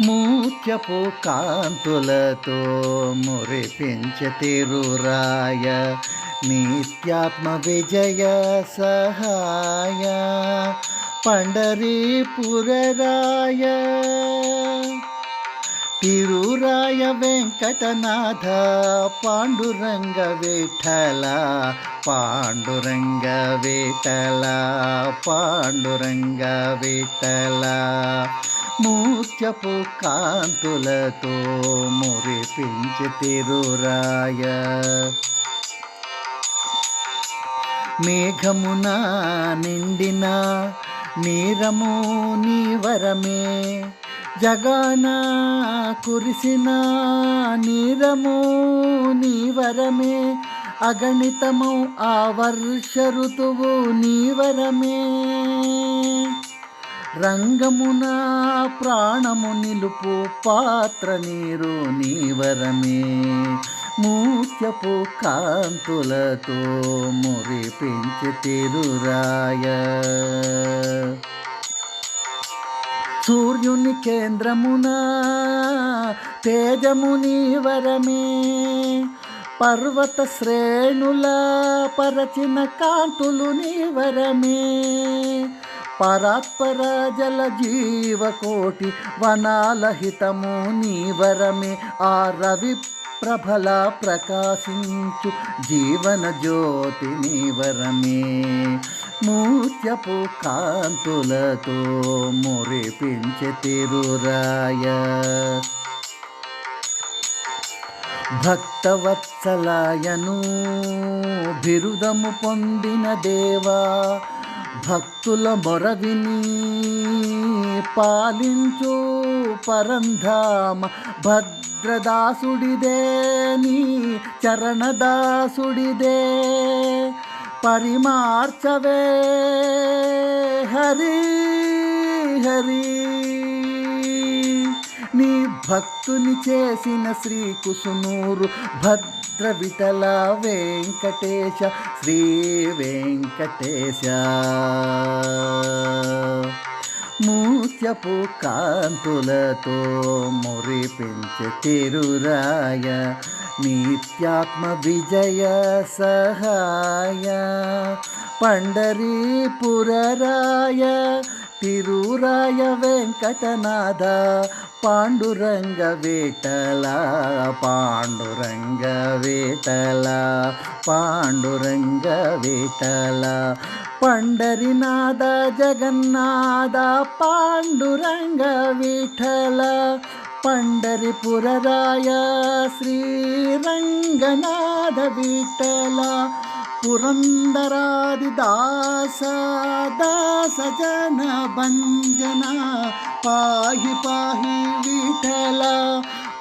మూత్యపు కాంతులతో మురిపించే తిరురాయ నిత్యాత్మ విజయ సహాయ పండరీపురరాయ తిరురాయ వెంకటనాథ పాండురంగ విఠల పాండురంగ విఠల పాండురంగ విఠల మూత్యపు కాంతులతో మురిపించి తిరురాయ మేఘమున నిండిన నీరము నీవరమే జగాన కురిసిన నీరము నీవరమే అగణితము ఆ వర్ష ఋతువు నీవరమే రంగమున ప్రాణము నిలుపు పాత్ర నీరు నీవరమే మూత్యపు కాంతులతో మురిపించి తిరురాయ సూర్యుని కేంద్రమున తేజము నీవరమే పర్వత శ్రేణుల పరచిన కాంతులు నీవరమే పరాత్పర జల జీవకోటి వనాల హితము నీవరమే ఆ రవి ప్రభల ప్రకాశించు జీవన జ్యోతి నీవరమే మూత్యపు కాంతులతో మురిపించే తిరురాయ భక్తవత్సలాయను బిరుదము పొందిన దేవా భక్తుల మొరవిని పాలించు పరంధామ భద్రదాసుడిదే నీ చరణదాసుడిదే పరిమార్చవే హరి హరి నీ భక్తుని చేసిన శ్రీ కుసునూరు భద్ర విఠల వెంకటేశ శ్రీ వెంకటేశ మూత్యపు కాంతులతో మురిపించే తిరురాయ నిత్యాత్మ విజయ సహాయ పండరీపురరాయ తిరురాయ వెంకటనాథ పాండురంగ విఠల పాండురంగ విఠల పాండురంగ విఠల పండరినాథ జగన్నాథ పాండురంగ విఠల పండరిపురరాయ శ్రీరంగనాథ విఠల పురందరాది దాస దాస జన భంజన పాహి పాహి విఠల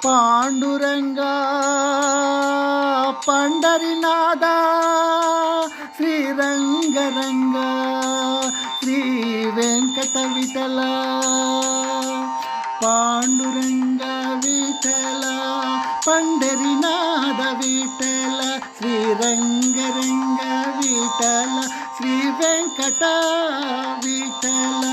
పాండురంగ పండరినాథ శ్రీరంగరంగ శ్రీ వెంకట విఠల పాండురంగ విఠల పండరినాథ విఠల శ్రీరంగరంగ విఠల శ్రీ వెంకట విఠల